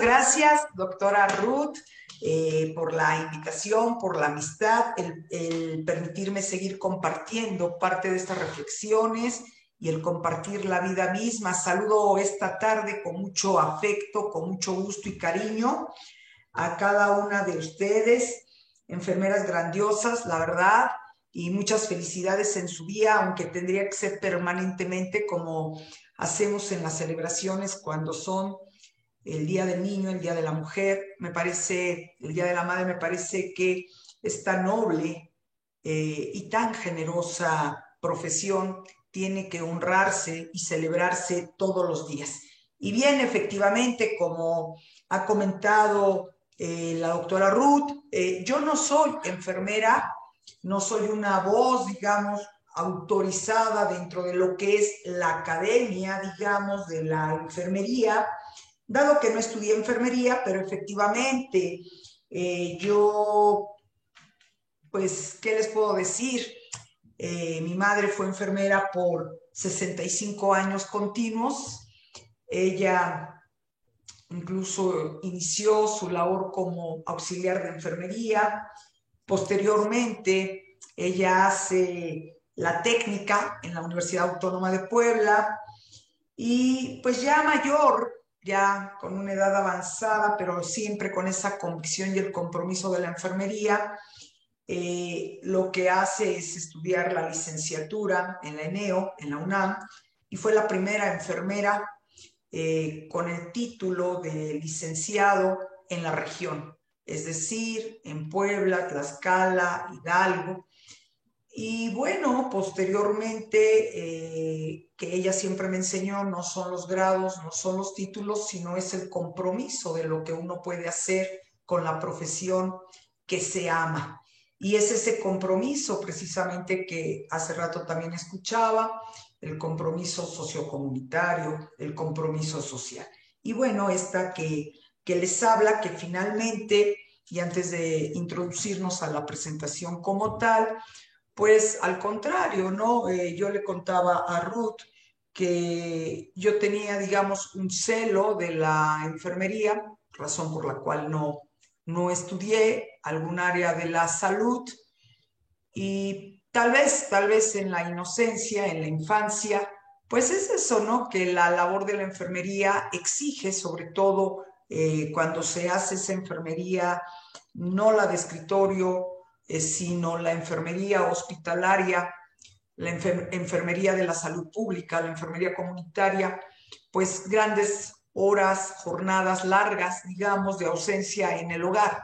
gracias, doctora Ruth, por la invitación, por la amistad, el permitirme seguir compartiendo parte de estas reflexiones y el compartir la vida misma. Saludo esta tarde con mucho afecto, con mucho gusto y cariño a cada una de ustedes, enfermeras grandiosas, la verdad, y muchas felicidades en su día, aunque tendría que ser permanentemente como hacemos en las celebraciones cuando son el Día del Niño, el Día de la Mujer, me parece, el Día de la Madre, me parece que esta noble y tan generosa profesión tiene que honrarse y celebrarse todos los días. Y bien, efectivamente, como ha comentado la doctora Ruth, yo no soy enfermera, no soy una voz, digamos, autorizada dentro de lo que es la academia, digamos, de la enfermería, dado que no estudié enfermería, pero efectivamente yo, pues, ¿qué les puedo decir? Mi madre fue enfermera por 65 años continuos. Ella incluso inició su labor como auxiliar de enfermería. Posteriormente, ella hace la técnica en la Universidad Autónoma de Puebla y pues ya mayor, ya con una edad avanzada, pero siempre con esa convicción y el compromiso de la enfermería, lo que hace es estudiar la licenciatura en la ENEO, en la UNAM, y fue la primera enfermera con el título de licenciado en la región, es decir, en Puebla, Tlaxcala, Hidalgo. Y bueno, posteriormente, que ella siempre me enseñó, no son los grados, no son los títulos, sino es el compromiso de lo que uno puede hacer con la profesión que se ama. Y es ese compromiso precisamente que hace rato también escuchaba, el compromiso sociocomunitario, el compromiso social. Y bueno, esta que les habla, que finalmente, y antes de introducirnos a la presentación como tal, pues al contrario, ¿no? Yo le contaba a Ruth que yo tenía, digamos, un celo de la enfermería, razón por la cual no estudié algún área de la salud y tal vez en la inocencia, en la infancia, pues es eso, ¿no? Que la labor de la enfermería exige, sobre todo cuando se hace esa enfermería, no la de escritorio, sino la enfermería hospitalaria, la enfermería de la salud pública, la enfermería comunitaria, pues grandes horas, jornadas largas, digamos, de ausencia en el hogar.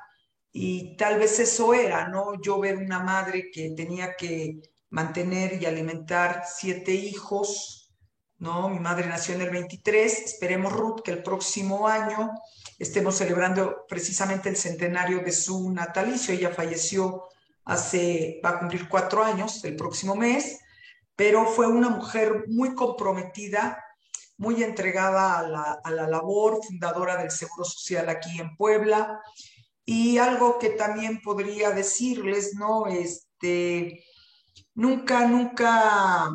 Y tal vez eso era, ¿no? Yo ver una madre que tenía que mantener y alimentar 7 hijos, ¿no? Mi madre nació en el 23, esperemos, Ruth, que el próximo año estemos celebrando precisamente el centenario de su natalicio. Ella falleció va a cumplir 4 años el próximo mes, pero fue una mujer muy comprometida, muy entregada a la labor, fundadora del Seguro Social aquí en Puebla. Y algo que también podría decirles, ¿no? Nunca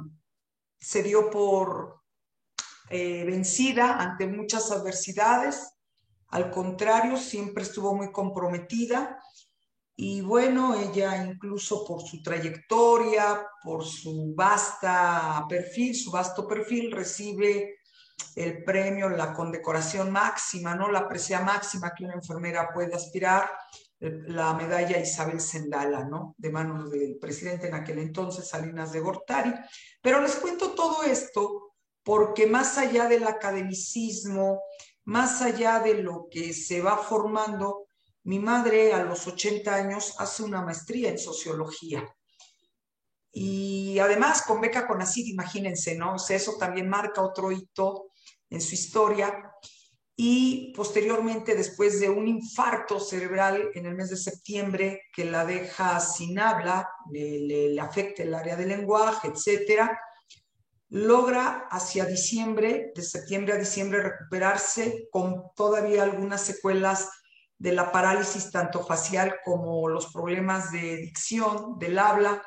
se dio por vencida ante muchas adversidades, al contrario, siempre estuvo muy comprometida y bueno, ella incluso por su trayectoria, por su su vasto perfil, recibe el premio, la condecoración máxima, ¿no? La presea máxima que una enfermera puede aspirar, la medalla Isabel Zendala, ¿no? De manos del presidente en aquel entonces, Salinas de Gortari. Pero les cuento todo esto porque más allá del academicismo, más allá de lo que se va formando, mi madre a los 80 años hace una maestría en sociología. Y además con beca CONACYT, imagínense, ¿no? O sea, eso también marca otro hito en su historia. Y posteriormente, después de un infarto cerebral en el mes de septiembre que la deja sin habla, le afecta el área del lenguaje, etcétera, logra hacia diciembre, de septiembre a diciembre, recuperarse con todavía algunas secuelas de la parálisis tanto facial como los problemas de dicción, del habla.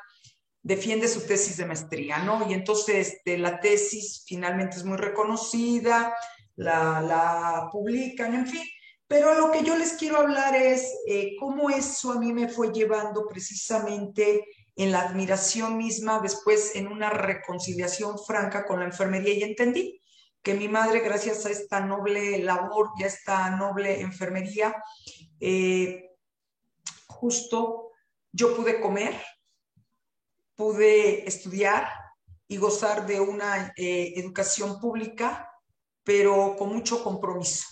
Defiende su tesis de maestría, ¿no? Y entonces la tesis finalmente es muy reconocida, la publican, en fin, Pero lo que yo les quiero hablar es cómo eso a mí me fue llevando precisamente en la admiración misma, después en una reconciliación franca con la enfermería y entendí que mi madre, gracias a esta noble labor y a esta noble enfermería, eh, justo yo pude comer, pude estudiar y gozar de una educación pública, pero con mucho compromiso.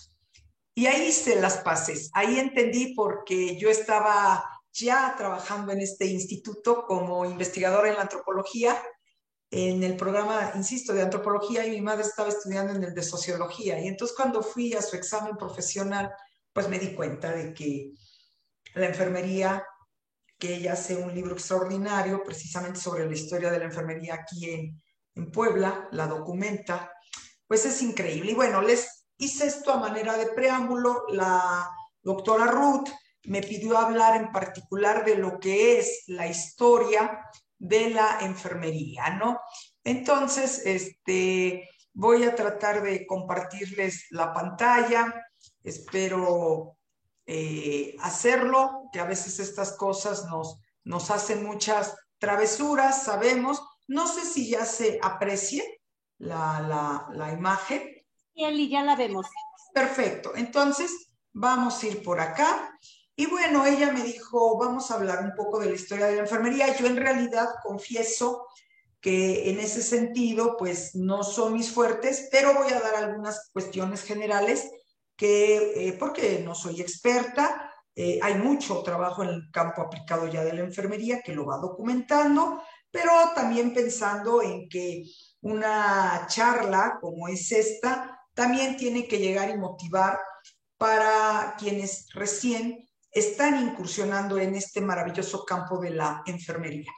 Y ahí hice las paces, ahí entendí porque yo estaba ya trabajando en este instituto como investigadora en la antropología, en el programa, insisto, de antropología, y mi madre estaba estudiando en el de sociología. Y entonces cuando fui a su examen profesional, pues me di cuenta de que la enfermería, que ella hace un libro extraordinario precisamente sobre la historia de la enfermería aquí en Puebla, la documenta, pues es increíble. Y bueno, les hice esto a manera de preámbulo. La doctora Ruth me pidió hablar en particular de lo que es la historia de la enfermería, ¿no? Entonces, voy a tratar de compartirles la pantalla. Espero hacerlo, que a veces estas cosas nos hacen muchas travesuras, sabemos. No sé si ya se aprecie la imagen. Y Eli, ya la vemos. Perfecto, entonces vamos a ir por acá. Y bueno, ella me dijo, vamos a hablar un poco de la historia de la enfermería. Yo en realidad confieso que en ese sentido, pues no son mis fuertes, pero voy a dar algunas cuestiones generales que, porque no soy experta, hay mucho trabajo en el campo aplicado ya de la enfermería que lo va documentando, pero también pensando en que una charla como es esta también tiene que llegar y motivar para quienes recién están incursionando en este maravilloso campo de la enfermería.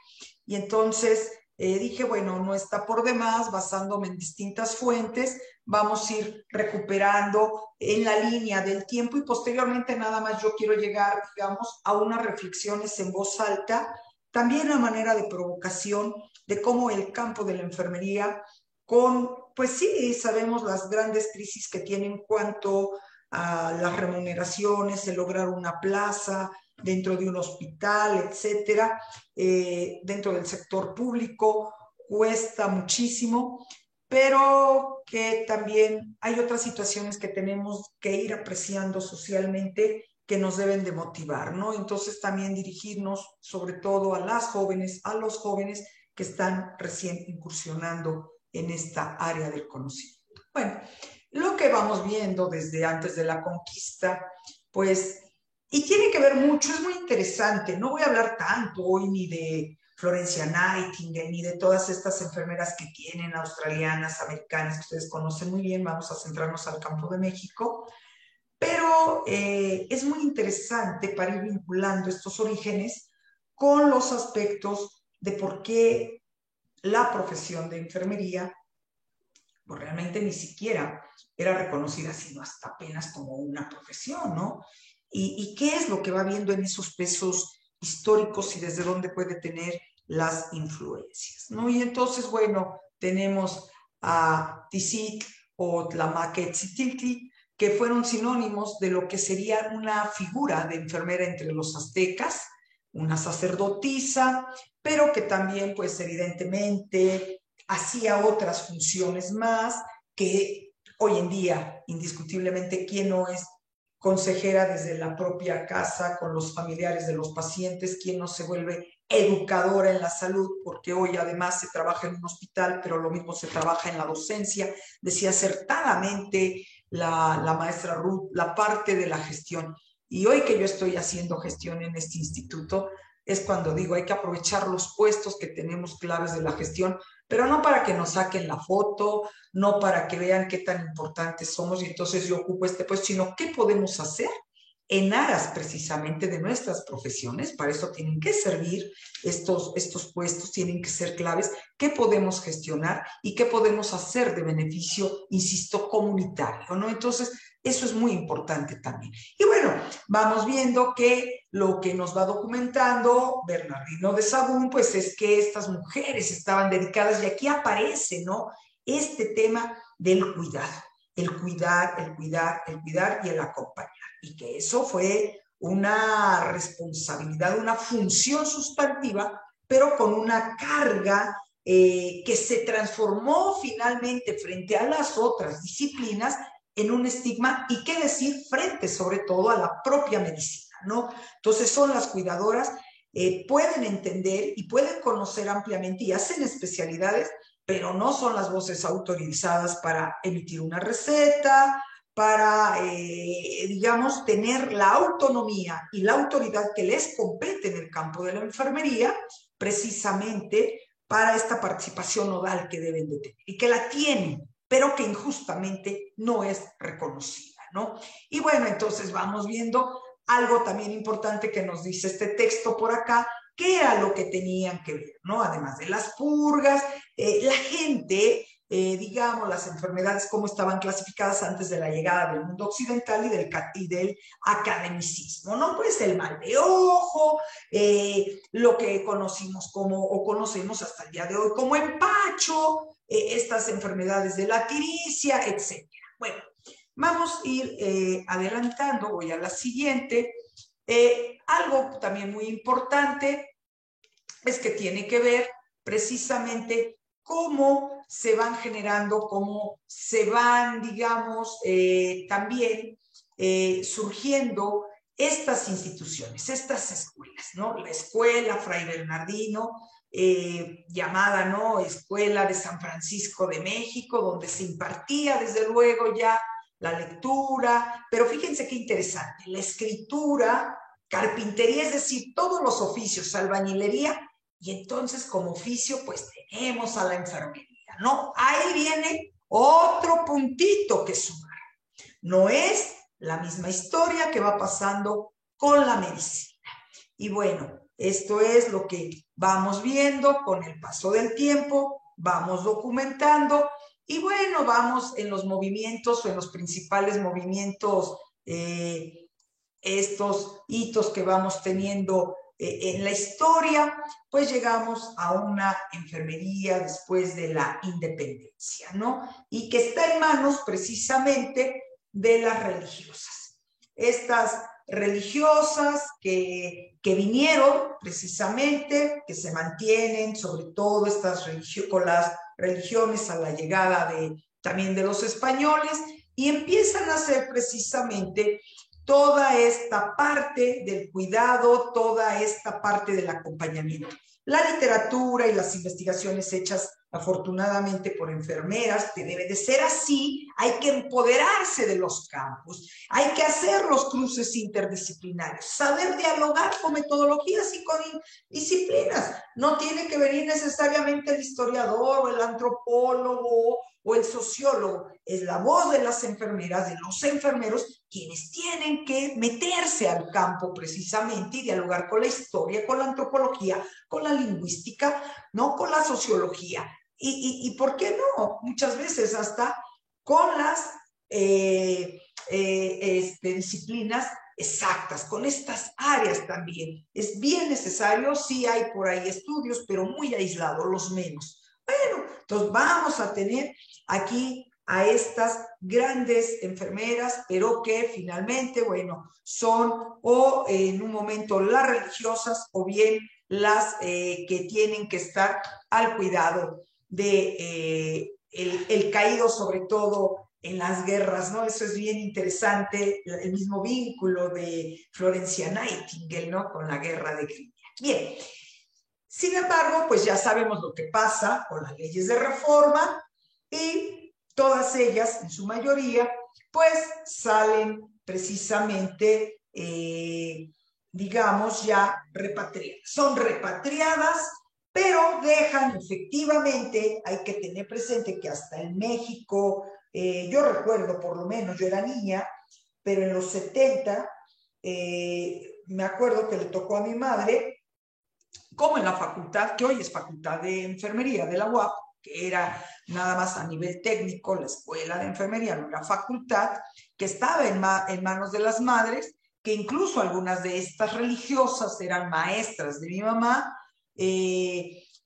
Y entonces dije, bueno, no está por demás, basándome en distintas fuentes, vamos a ir recuperando en la línea del tiempo y posteriormente nada más yo quiero llegar, digamos, a unas reflexiones en voz alta, también a manera de provocación de cómo el campo de la enfermería con, pues sí, sabemos las grandes crisis que tiene en cuanto a las remuneraciones, el lograr una plaza dentro de un hospital, etcétera, dentro del sector público, cuesta muchísimo, pero que también hay otras situaciones que tenemos que ir apreciando socialmente que nos deben de motivar, ¿no? Entonces también dirigirnos sobre todo a las jóvenes, a los jóvenes que están recién incursionando en esta área del conocimiento. Bueno, lo que vamos viendo desde antes de la conquista, pues, y tiene que ver mucho, es muy interesante, no voy a hablar tanto hoy ni de Florencia Nightingale, ni de todas estas enfermeras que tienen, australianas, americanas, que ustedes conocen muy bien, vamos a centrarnos al campo de México, pero es muy interesante para ir vinculando estos orígenes con los aspectos de por qué la profesión de enfermería pues realmente ni siquiera era reconocida sino hasta apenas como una profesión, ¿no? ¿Y qué es lo que va viendo en esos pesos históricos y desde dónde puede tener las influencias, ¿no? Y entonces, bueno, tenemos a Tizit o Tlamatquetziltli, que fueron sinónimos de lo que sería una figura de enfermera entre los aztecas, una sacerdotisa, pero que también, pues evidentemente, hacía otras funciones más que hoy en día, indiscutiblemente, ¿quién no es consejera desde la propia casa con los familiares de los pacientes? ¿Quién no se vuelve educadora en la salud? Porque hoy además se trabaja en un hospital, pero lo mismo se trabaja en la docencia. Decía acertadamente la maestra Ruth, la parte de la gestión. Y hoy que yo estoy haciendo gestión en este instituto, es cuando digo, hay que aprovechar los puestos que tenemos claves de la gestión, pero no para que nos saquen la foto, no para que vean qué tan importantes somos y entonces yo ocupo este puesto, sino qué podemos hacer en aras precisamente de nuestras profesiones. Para eso tienen que servir estos puestos, tienen que ser claves, qué podemos gestionar y qué podemos hacer de beneficio, insisto, comunitario, ¿no? Entonces, eso es muy importante también. Y bueno, vamos viendo que lo que nos va documentando Bernardino de Sahagún, pues es que estas mujeres estaban dedicadas, y aquí aparece, ¿no? Este tema del cuidado, el cuidar, el cuidar, el cuidar y el acompañar. y que eso fue una responsabilidad, una función sustantiva, pero con una carga que se transformó finalmente frente a las otras disciplinas en un estigma, y qué decir, frente sobre todo a la propia medicina, ¿no? Entonces son las cuidadoras, pueden entender y pueden conocer ampliamente y hacen especialidades, pero no son las voces autorizadas para emitir una receta, para, digamos, tener la autonomía y la autoridad que les compete en el campo de la enfermería, precisamente para esta participación nodal que deben de tener y que la tienen, pero que injustamente no es reconocida, ¿no? Y bueno, entonces vamos viendo algo también importante que nos dice este texto por acá, qué era lo que tenían que ver, ¿no? Además de las purgas, la gente, digamos, las enfermedades, cómo estaban clasificadas antes de la llegada del mundo occidental y del academicismo, ¿no? Pues el mal de ojo, lo que conocimos como, o conocemos hasta el día de hoy como empacho, estas enfermedades de la tiricia, etc. Bueno, vamos a ir adelantando, voy a la siguiente. Algo también muy importante es que tiene que ver precisamente cómo se van generando, cómo se van, digamos, también surgiendo estas instituciones, estas escuelas, ¿no? La escuela Fray Bernardino, llamada, ¿no?, Escuela de San Francisco de México, donde se impartía desde luego ya la lectura, pero fíjense qué interesante, la escritura, carpintería, es decir, todos los oficios, albañilería, y entonces como oficio pues tenemos a la enfermería, ¿no? Ahí viene otro puntito que sumar. No es la misma historia que va pasando con la medicina. Y bueno, esto es lo que vamos viendo con el paso del tiempo, vamos documentando y bueno, vamos en los movimientos o en los principales movimientos, estos hitos que vamos teniendo en la historia, pues llegamos a una enfermería después de la independencia, ¿no? Y que está en manos precisamente de las religiosas. Estas religiosas que vinieron precisamente, que se mantienen, sobre todo estas con las religiones a la llegada también de los españoles, y empiezan a hacer precisamente toda esta parte del cuidado, toda esta parte del acompañamiento. La literatura y las investigaciones hechas afortunadamente por enfermeras, que debe de ser así, hay que empoderarse de los campos, hay que hacer los cruces interdisciplinarios, saber dialogar con metodologías y con disciplinas. No tiene que venir necesariamente el historiador o el antropólogo o el sociólogo, es la voz de las enfermeras, de los enfermeros, quienes tienen que meterse al campo precisamente y dialogar con la historia, con la antropología, con la lingüística, ¿no?, con la sociología. Y ¿por qué no? Muchas veces hasta con las disciplinas exactas, con estas áreas también. Es bien necesario, sí hay por ahí estudios, pero muy aislados, los menos. Bueno, entonces vamos a tener aquí a estas grandes enfermeras, pero que finalmente, bueno, son o en un momento las religiosas o bien las que tienen que estar al cuidado de el caído, sobre todo en las guerras, ¿no? Eso es bien interesante, el mismo vínculo de Florencia Nightingale, ¿no?, con la guerra de Crimea. Bien, sin embargo, pues ya sabemos lo que pasa con las leyes de reforma y todas ellas, en su mayoría, pues salen precisamente, digamos, ya repatriadas. Son repatriadas, pero dejan efectivamente, hay que tener presente que hasta en México, yo recuerdo por lo menos, yo era niña, pero en los 70, me acuerdo que le tocó a mi madre, como en la facultad, que hoy es Facultad de Enfermería de la UAP, que era nada más a nivel técnico, la escuela de enfermería, no era facultad, que estaba en manos de las madres, que incluso algunas de estas religiosas eran maestras de mi mamá.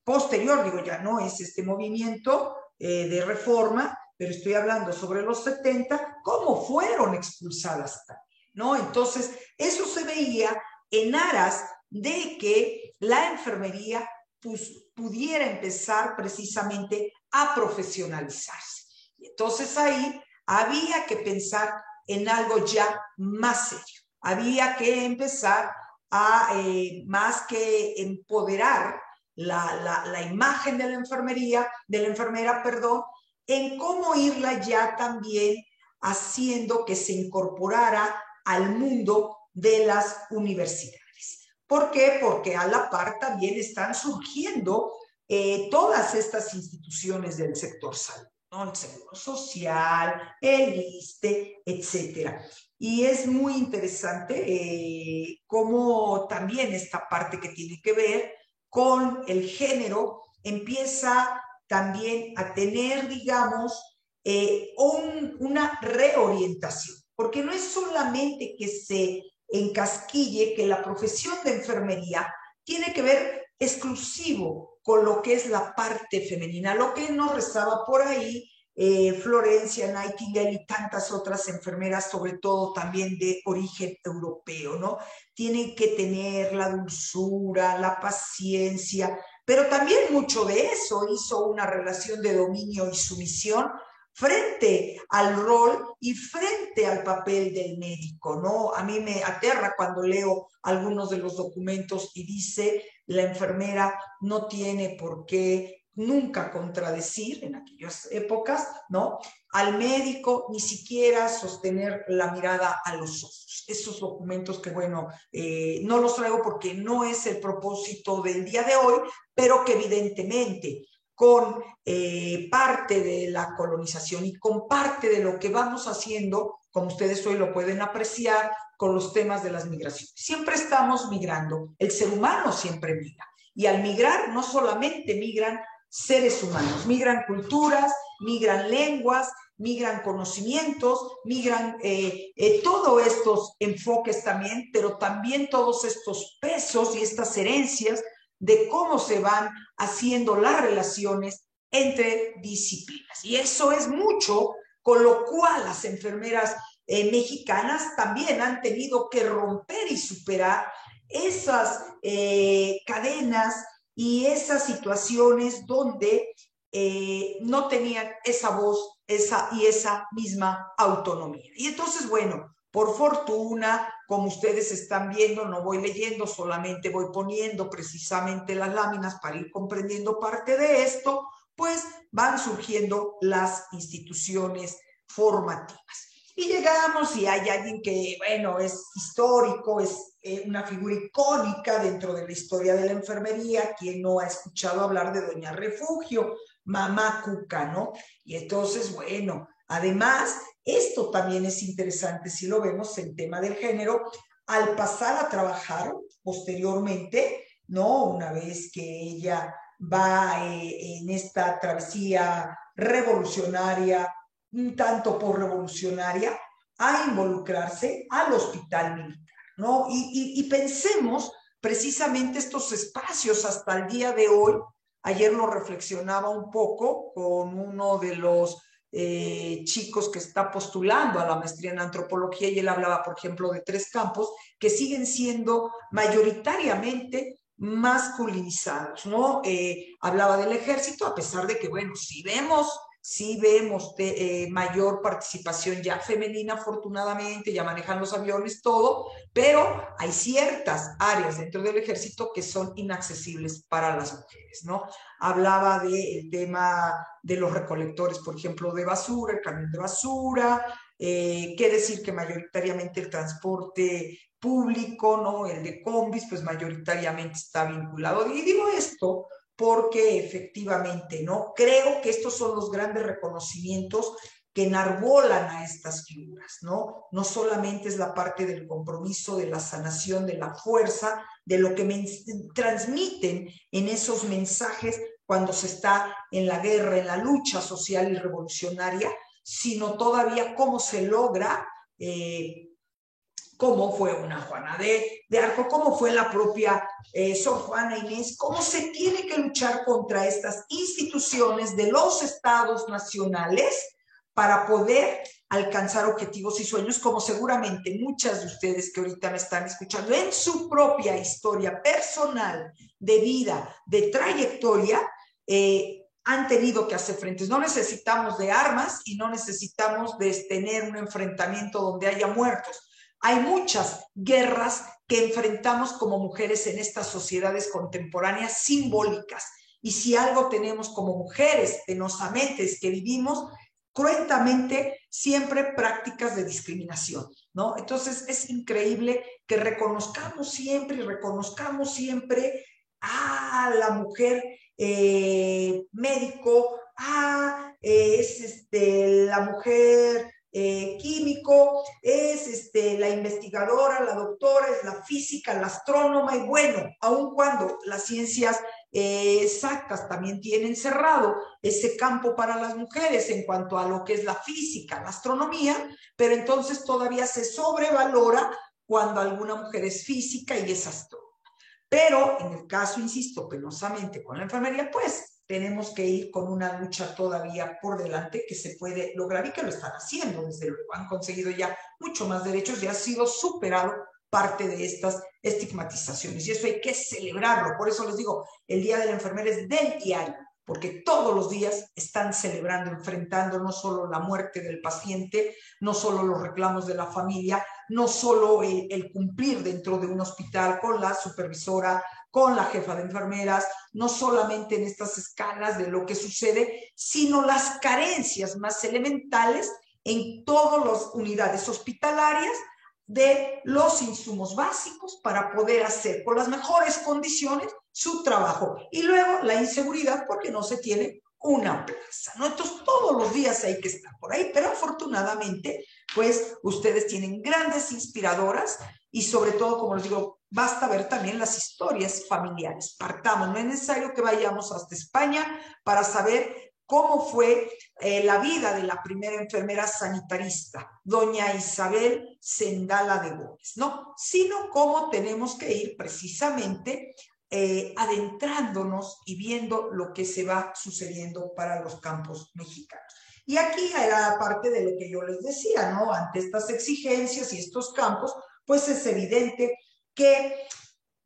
Posterior, digo, ya no es este movimiento de reforma, pero estoy hablando sobre los 70, cómo fueron expulsadas también, ¿no? Entonces, eso se veía en aras de que la enfermería pues, pudiera empezar precisamente a profesionalizarse. Y entonces ahí había que pensar en algo ya más serio. Había que empezar a, más que empoderar la imagen de la enfermería, de la enfermera, perdón, en cómo irla ya también haciendo que se incorporara al mundo de las universidades. ¿Por qué? Porque a la par también están surgiendo todas estas instituciones del sector salud, ¿no? El Seguro Social, el ISSSTE, etcétera. Y es muy interesante cómo también esta parte que tiene que ver con el género empieza también a tener, digamos, una reorientación, porque no es solamente que se encasquille que la profesión de enfermería tiene que ver exclusivo con lo que es la parte femenina, lo que nos rezaba por ahí Florencia Nightingale y tantas otras enfermeras, sobre todo también de origen europeo, ¿no? Tienen que tener la dulzura, la paciencia, pero también mucho de eso hizo una relación de dominio y sumisión frente al rol y frente al papel del médico, ¿no? A mí me aterra cuando leo algunos de los documentos y dice la enfermera no tiene por qué nunca contradecir en aquellas épocas, ¿no? Al médico, ni siquiera sostener la mirada a los ojos. Esos documentos que, bueno, no los traigo porque no es el propósito del día de hoy, pero que evidentemente con parte de la colonización y con parte de lo que vamos haciendo, como ustedes hoy lo pueden apreciar, con los temas de las migraciones. Siempre estamos migrando, el ser humano siempre migra. Y al migrar, no solamente migran seres humanos, migran culturas, migran lenguas, migran conocimientos, migran todos estos enfoques también, pero también todos estos pesos y estas herencias de cómo se van haciendo las relaciones entre disciplinas. Y eso es mucho, con lo cual las enfermeras mexicanas también han tenido que romper y superar esas cadenas y esas situaciones donde no tenían esa voz esa misma autonomía. Y entonces, bueno, por fortuna, como ustedes están viendo, no voy leyendo, solamente voy poniendo precisamente las láminas para ir comprendiendo parte de esto, pues van surgiendo las instituciones formativas. Y llegamos y hay alguien que, bueno, es histórico, es una figura icónica dentro de la historia de la enfermería. Quien no ha escuchado hablar de Doña Refugio, Mamá Cuca, ¿no? Y entonces, bueno, además, esto también es interesante si lo vemos en tema del género. Al pasar a trabajar posteriormente, ¿no? Una vez que ella va en esta travesía revolucionaria, un tanto por revolucionaria, a involucrarse al hospital militar, ¿no? Y pensemos precisamente estos espacios hasta el día de hoy. Ayer lo reflexionaba un poco con uno de los chicos que está postulando a la maestría en antropología y él hablaba, por ejemplo, de 3 campos que siguen siendo mayoritariamente masculinizados, ¿no? Hablaba del ejército, a pesar de que, bueno, sí vemos mayor participación ya femenina, afortunadamente, ya manejan los aviones, todo, pero hay ciertas áreas dentro del ejército que son inaccesibles para las mujeres, ¿no? Hablaba del tema de los recolectores, por ejemplo, de basura, el camión de basura, qué decir que mayoritariamente el transporte público, ¿no? El de combis, pues mayoritariamente está vinculado. Y digo esto porque efectivamente, ¿no? Creo que estos son los grandes reconocimientos que enarbolan a estas figuras, ¿no? No solamente es la parte del compromiso, de la sanación, de la fuerza, de lo que transmiten en esos mensajes cuando se está en la guerra, en la lucha social y revolucionaria, sino todavía cómo se logra cómo fue una Juana de Arco, cómo fue la propia Sor Juana Inés, cómo se tiene que luchar contra estas instituciones de los estados nacionales para poder alcanzar objetivos y sueños, como seguramente muchas de ustedes que ahorita me están escuchando en su propia historia personal de vida, de trayectoria, han tenido que hacer frentes. No necesitamos de armas y no necesitamos de tener un enfrentamiento donde haya muertos. Hay muchas guerras que enfrentamos como mujeres en estas sociedades contemporáneas simbólicas. Y si algo tenemos como mujeres penosamente es que vivimos cruentamente siempre prácticas de discriminación, ¿no? Entonces es increíble que reconozcamos siempre a la mujer médico, es la mujer químico, es la investigadora, la doctora, es la física, la astrónoma, y bueno, aun cuando las ciencias exactas también tienen cerrado ese campo para las mujeres en cuanto a lo que es la física, la astronomía, pero entonces todavía se sobrevalora cuando alguna mujer es física y es astrónoma. Pero en el caso, insisto, penosamente con la enfermería, pues tenemos que ir con una lucha todavía por delante que se puede lograr y que lo están haciendo, desde luego. Han conseguido ya mucho más derechos y ha sido superado parte de estas estigmatizaciones. Y eso hay que celebrarlo. Por eso les digo, el Día de la Enfermera es del diario, porque todos los días están celebrando, enfrentando no solo la muerte del paciente, no solo los reclamos de la familia, no solo el cumplir dentro de un hospital con la supervisora, con la jefa de enfermeras, no solamente en estas escalas de lo que sucede, sino las carencias más elementales en todas las unidades hospitalarias de los insumos básicos para poder hacer con las mejores condiciones su trabajo. Y luego la inseguridad porque no se tiene una plaza, ¿no? Entonces todos los días hay que estar por ahí, pero afortunadamente pues ustedes tienen grandes inspiradoras y sobre todo, como les digo, basta ver también las historias familiares. Partamos, no es necesario que vayamos hasta España para saber cómo fue la vida de la primera enfermera sanitarista, doña Isabel Sendala de Gómez, ¿no? Sino cómo tenemos que ir precisamente adentrándonos y viendo lo que se va sucediendo para los campos mexicanos. Y aquí era parte de lo que yo les decía, ¿no? Ante estas exigencias y estos campos, pues es evidente que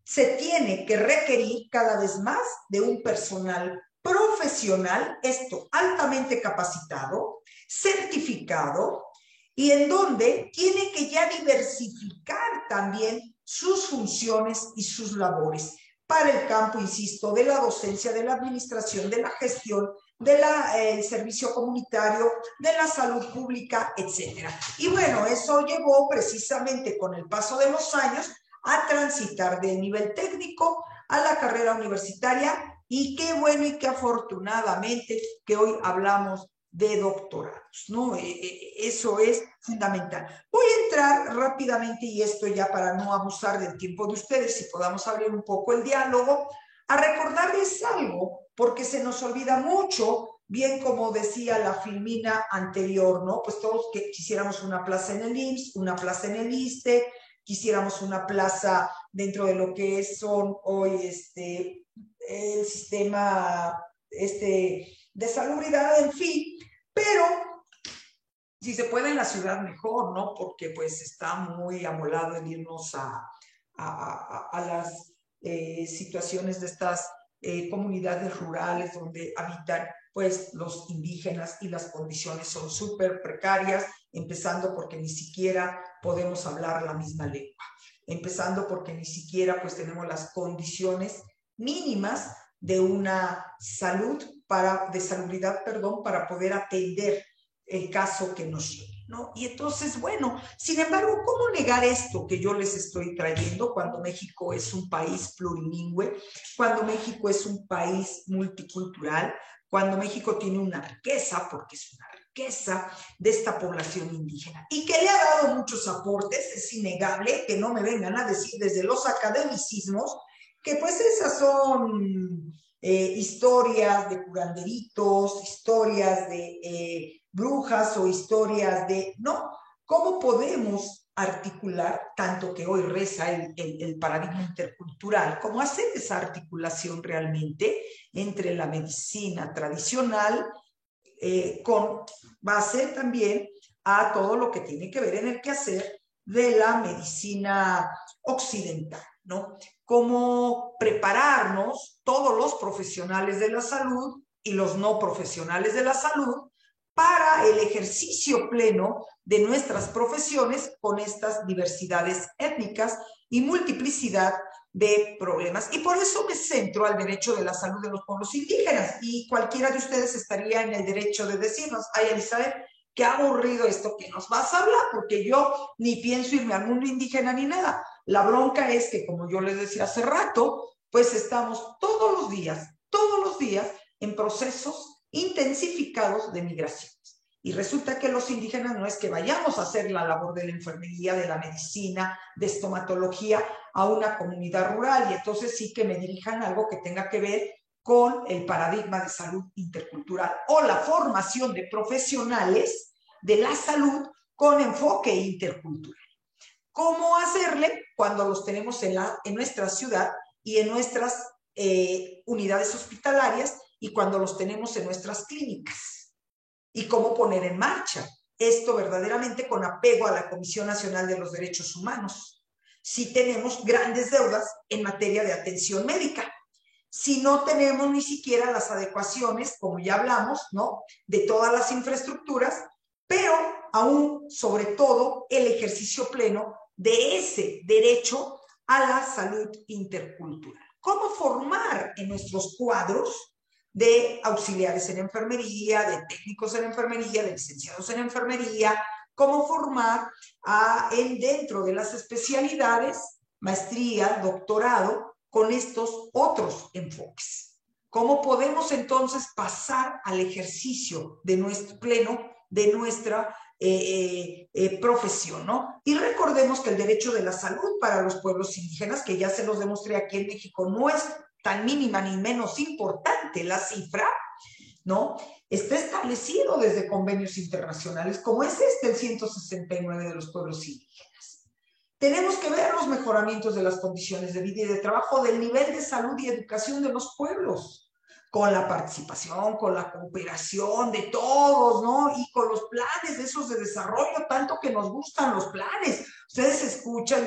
se tiene que requerir cada vez más de un personal profesional, esto altamente capacitado, certificado, y en donde tiene que ya diversificar también sus funciones y sus labores para el campo, insisto, de la docencia, de la administración, de la gestión, del servicio comunitario, de la salud pública, etcétera. Y bueno, eso llevó precisamente con el paso de los años a transitar del nivel técnico a la carrera universitaria, y qué bueno y qué afortunadamente que hoy hablamos de doctorados, ¿no? Eso es fundamental. Voy a entrar rápidamente, y esto ya para no abusar del tiempo de ustedes y podamos abrir un poco el diálogo, a recordarles algo, porque se nos olvida mucho, bien como decía la Filmina anterior, ¿no? Pues todos que quisiéramos una plaza en el IMSS, una plaza en el ISSSTE, quisiéramos una plaza dentro de lo que son hoy el sistema de salubridad, en fin, pero si se puede en la ciudad mejor, ¿no? Porque pues está muy amolado en irnos a las situaciones de estas comunidades rurales donde habitan pues los indígenas y las condiciones son súper precarias, empezando porque ni siquiera podemos hablar la misma lengua, empezando porque ni siquiera pues tenemos las condiciones mínimas de una salud de salubridad, perdón, para poder atender el caso que nos llegue, ¿no? Y entonces, bueno, sin embargo, ¿cómo negar esto que yo les estoy trayendo cuando México es un país plurilingüe, cuando México es un país multicultural, cuando México tiene una riqueza, porque es una riqueza de esta población indígena y que le ha dado muchos aportes? Es innegable, que no me vengan a decir desde los academicismos que pues esas son historias de curanderitos, historias de brujas o historias de, ¿no? ¿Cómo podemos articular, tanto que hoy reza el paradigma intercultural, cómo hacer esa articulación realmente entre la medicina tradicional, con base también a todo lo que tiene que ver en el quehacer de la medicina occidental, ¿no? Cómo prepararnos todos los profesionales de la salud y los no profesionales de la salud para el ejercicio pleno de nuestras profesiones con estas diversidades étnicas y multiplicidad de problemas. Y por eso me centro al derecho de la salud de los pueblos indígenas. Y cualquiera de ustedes estaría en el derecho de decirnos, ay, Elizabeth, qué aburrido esto que nos vas a hablar, porque yo ni pienso irme al mundo indígena ni nada. La bronca es que, como yo les decía hace rato, pues estamos todos los días en procesos intensificados de migraciones. Y resulta que los indígenas no es que vayamos a hacer la labor de la enfermería, de la medicina, de estomatología a una comunidad rural, y entonces sí que me dirijan algo que tenga que ver con el paradigma de salud intercultural o la formación de profesionales de la salud con enfoque intercultural. ¿Cómo hacerle cuando los tenemos en nuestra ciudad y en nuestras unidades hospitalarias y cuando los tenemos en nuestras clínicas? ¿Y cómo poner en marcha esto verdaderamente con apego a la Comisión Nacional de los Derechos Humanos? Si tenemos grandes deudas en materia de atención médica, si no tenemos ni siquiera las adecuaciones, como ya hablamos, ¿no?, de todas las infraestructuras, pero aún, sobre todo, el ejercicio pleno de ese derecho a la salud intercultural. ¿Cómo formar en nuestros cuadros de auxiliares en enfermería, de técnicos en enfermería, de licenciados en enfermería? ¿Cómo formar dentro de las especialidades, maestría, doctorado, con estos otros enfoques? ¿Cómo podemos entonces pasar al ejercicio de nuestro pleno, de nuestra profesión, ¿no? Y recordemos que el derecho de la salud para los pueblos indígenas, que ya se los demostré aquí en México, no es tan mínima ni menos importante la cifra, ¿no? Está establecido desde convenios internacionales, como es el 169 de los pueblos indígenas. Tenemos que ver los mejoramientos de las condiciones de vida y de trabajo, del nivel de salud y educación de los pueblos, con la participación, con la cooperación de todos, ¿no? Y con los planes de esos de desarrollo, tanto que nos gustan los planes. Ustedes escuchan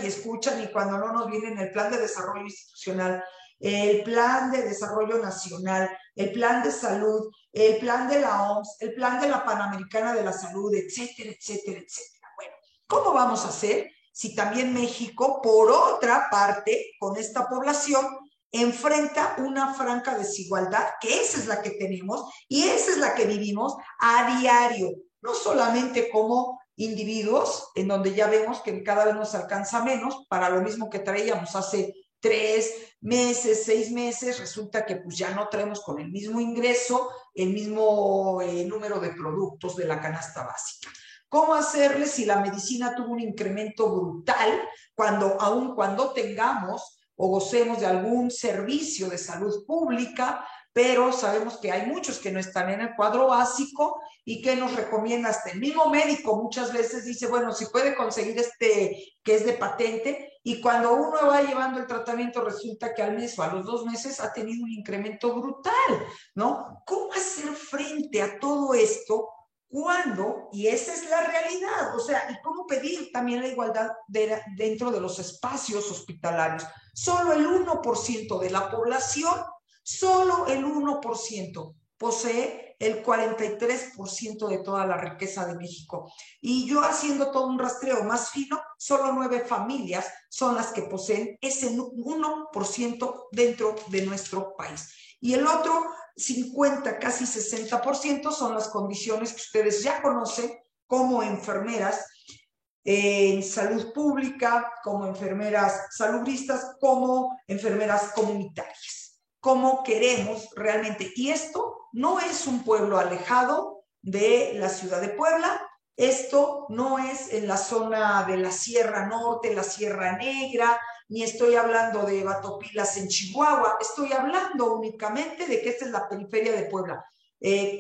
y cuando no nos vienen el plan de desarrollo institucional, el plan de desarrollo nacional, el plan de salud, el plan de la OMS, el plan de la Panamericana de la Salud, etcétera, etcétera, etcétera. Bueno, ¿cómo vamos a hacer si también México, por otra parte, con esta población, enfrenta una franca desigualdad, que esa es la que tenemos y esa es la que vivimos a diario, no solamente como individuos, en donde ya vemos que cada vez nos alcanza menos, para lo mismo que traíamos hace 3 meses, 6 meses, resulta que pues ya no traemos con el mismo ingreso, el mismo número de productos de la canasta básica. ¿Cómo hacerle si la medicina tuvo un incremento brutal aun cuando tengamos o gocemos de algún servicio de salud pública, pero sabemos que hay muchos que no están en el cuadro básico y que nos recomienda hasta el mismo médico muchas veces dice, bueno, si puede conseguir que es de patente, y cuando uno va llevando el tratamiento resulta que al mes o a los 2 meses ha tenido un incremento brutal, ¿no? ¿Cómo hacer frente a todo esto cuando, y esa es la realidad, o sea, y cómo pedir también la igualdad dentro de los espacios hospitalarios? Solo el 1% de la población, solo el 1% posee el 43% de toda la riqueza de México. Y yo haciendo todo un rastreo más fino, solo 9 familias son las que poseen ese 1% dentro de nuestro país. Y el otro 50, casi 60% son las condiciones que ustedes ya conocen como enfermeras en salud pública, como enfermeras salubristas, como enfermeras comunitarias. ¿Cómo queremos realmente? Y esto no es un pueblo alejado de la ciudad de Puebla, esto no es en la zona de la Sierra Norte, la Sierra Negra, ni estoy hablando de Batopilas en Chihuahua, estoy hablando únicamente de que esta es la periferia de Puebla.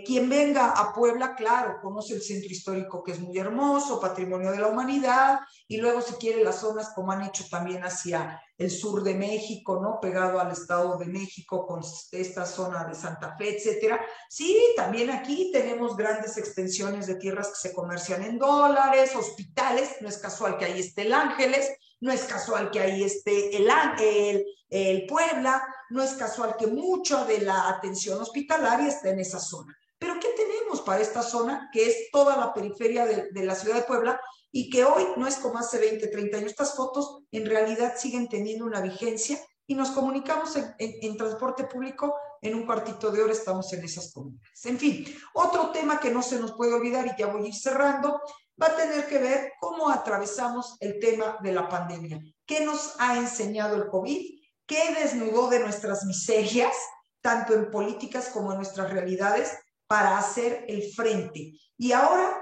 Quien venga a Puebla, claro, conoce el centro histórico que es muy hermoso, patrimonio de la humanidad, y luego si quiere las zonas como han hecho también hacia el sur de México, ¿no? Pegado al Estado de México con esta zona de Santa Fe, etcétera. Sí, también aquí tenemos grandes extensiones de tierras que se comercian en dólares, hospitales, no es casual que ahí esté el Ángeles, no es casual que ahí esté el Puebla, no es casual que mucha de la atención hospitalaria esté en esa zona. Pero ¿qué tenemos para esta zona, que es toda la periferia de la ciudad de Puebla y que hoy no es como hace 20, 30 años? Estas fotos en realidad siguen teniendo una vigencia y nos comunicamos en transporte público, en un cuartito de hora estamos en esas comunidades. En fin, otro tema que no se nos puede olvidar, y ya voy a ir cerrando, va a tener que ver cómo atravesamos el tema de la pandemia. ¿Qué nos ha enseñado el COVID? ¿Qué desnudó de nuestras miserias, tanto en políticas como en nuestras realidades, para hacer el frente? Y ahora,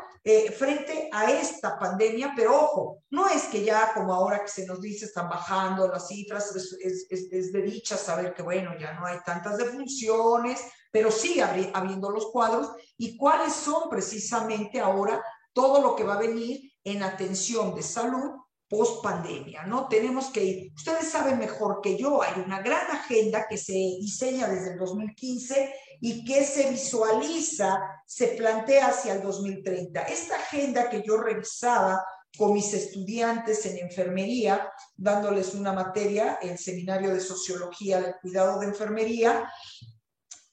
frente a esta pandemia, pero ojo, no es que ya como ahora que se nos dice están bajando las cifras, es de dicha saber que bueno, ya no hay tantas defunciones, pero sigue habiendo los cuadros, y cuáles son precisamente ahora todo lo que va a venir en atención de salud post pandemia, ¿no? Tenemos que ir, ustedes saben mejor que yo, hay una gran agenda que se diseña desde el 2015 y que se visualiza, se plantea hacia el 2030. Esta agenda que yo revisaba con mis estudiantes en enfermería, dándoles una materia, el seminario de sociología del cuidado de enfermería,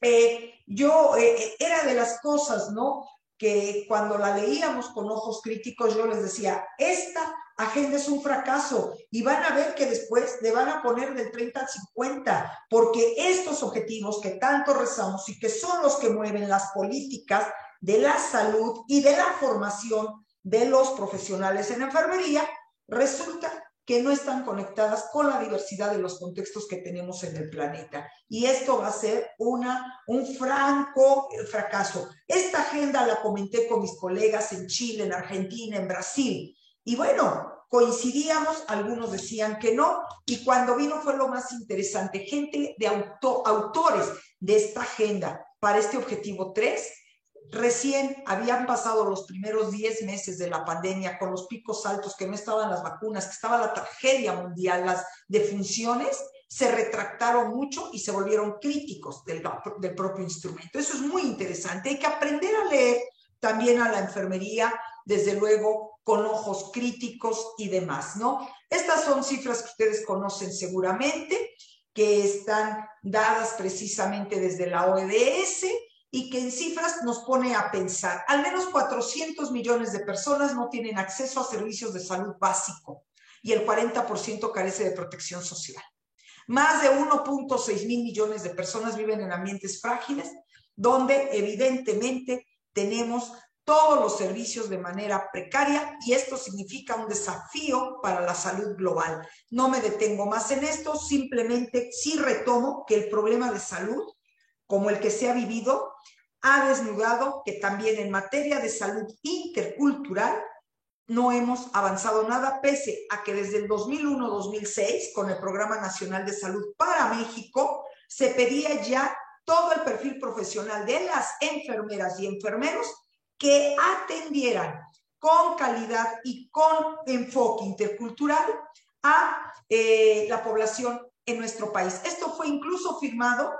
era de las cosas, ¿no? Que cuando la leíamos con ojos críticos yo les decía, esta agenda es un fracaso y van a ver que después le van a poner del 30 al 50, porque estos objetivos que tanto rezamos y que son los que mueven las políticas de la salud y de la formación de los profesionales en enfermería, resulta que no están conectadas con la diversidad de los contextos que tenemos en el planeta. Y esto va a ser un franco fracaso. Esta agenda la comenté con mis colegas en Chile, en Argentina, en Brasil. Y bueno, coincidíamos, algunos decían que no, y cuando vino fue lo más interesante. Gente de autores de esta agenda para este objetivo 3, recién habían pasado los primeros 10 meses de la pandemia con los picos altos, que no estaban las vacunas, que estaba la tragedia mundial, las defunciones, se retractaron mucho y se volvieron críticos del propio instrumento. Eso es muy interesante. Hay que aprender a leer también a la enfermería, desde luego, con ojos críticos y demás, ¿no? Estas son cifras que ustedes conocen seguramente, que están dadas precisamente desde la OMS, y que en cifras nos pone a pensar. Al menos 400 millones de personas no tienen acceso a servicios de salud básico y el 40% carece de protección social. Más de 1.6 mil millones de personas viven en ambientes frágiles, donde evidentemente tenemos todos los servicios de manera precaria, y esto significa un desafío para la salud global. No me detengo más en esto, simplemente sí retomo que el problema de salud, como el que se ha vivido, ha desnudado que también en materia de salud intercultural no hemos avanzado nada, pese a que desde el 2001-2006, con el Programa Nacional de Salud para México, se pedía ya todo el perfil profesional de las enfermeras y enfermeros que atendieran con calidad y con enfoque intercultural a la población en nuestro país. Esto fue incluso firmado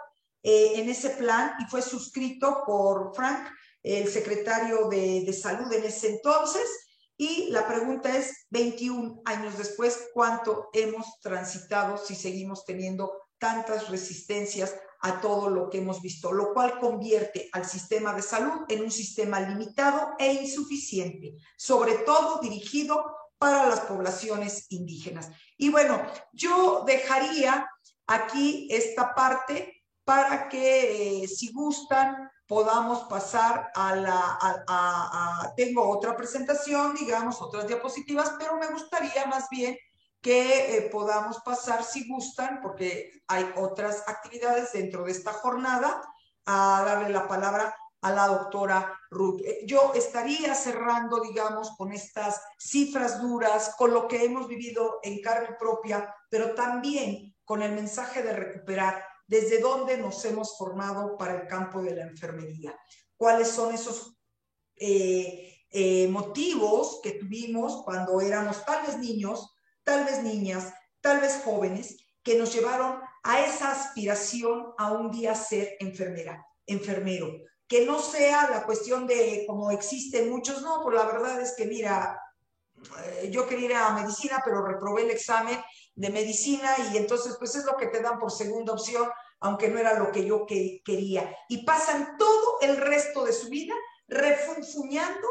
en ese plan y fue suscrito por Frank, el secretario de Salud en ese entonces. Y la pregunta es, 21 años después, ¿cuánto hemos transitado si seguimos teniendo tantas resistencias a todo lo que hemos visto? Lo cual convierte al sistema de salud en un sistema limitado e insuficiente, sobre todo dirigido para las poblaciones indígenas. Y bueno, yo dejaría aquí esta parte para que, si gustan, podamos pasar tengo otra presentación, digamos, otras diapositivas, pero me gustaría más bien que podamos pasar, si gustan, porque hay otras actividades dentro de esta jornada, a darle la palabra a la doctora Ruth. Yo estaría cerrando, digamos, con estas cifras duras, con lo que hemos vivido en carne propia, pero también con el mensaje de recuperar desde dónde nos hemos formado para el campo de la enfermería, cuáles son esos motivos que tuvimos cuando éramos tal vez niños, tal vez niñas, tal vez jóvenes, que nos llevaron a esa aspiración a un día ser enfermera, enfermero. Que no sea la cuestión de, como existen muchos, no, pues la verdad es que mira, yo quería ir a medicina, pero reprobé el examen de medicina y entonces pues es lo que te dan por segunda opción, aunque no era lo que yo quería. Y pasan todo el resto de su vida refunfuñando,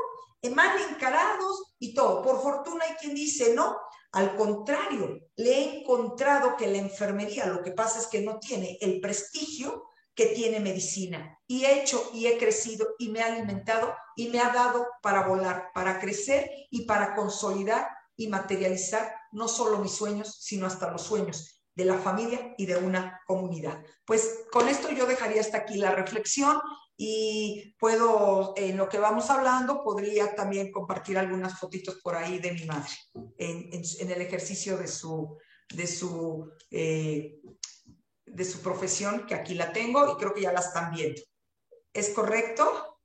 mal encarados y todo. Por fortuna hay quien dice, no, al contrario, le he encontrado que la enfermería, lo que pasa es que no tiene el prestigio que tiene medicina. Y he hecho y he crecido y me ha alimentado y me ha dado para volar, para crecer y para consolidar y materializar no solo mis sueños, sino hasta los sueños de la familia y de una comunidad. Pues con esto yo dejaría hasta aquí la reflexión y puedo, en lo que vamos hablando, podría también compartir algunas fotitos por ahí de mi madre en el ejercicio de su de su profesión, que aquí la tengo y creo que ya la están viendo. ¿Es correcto?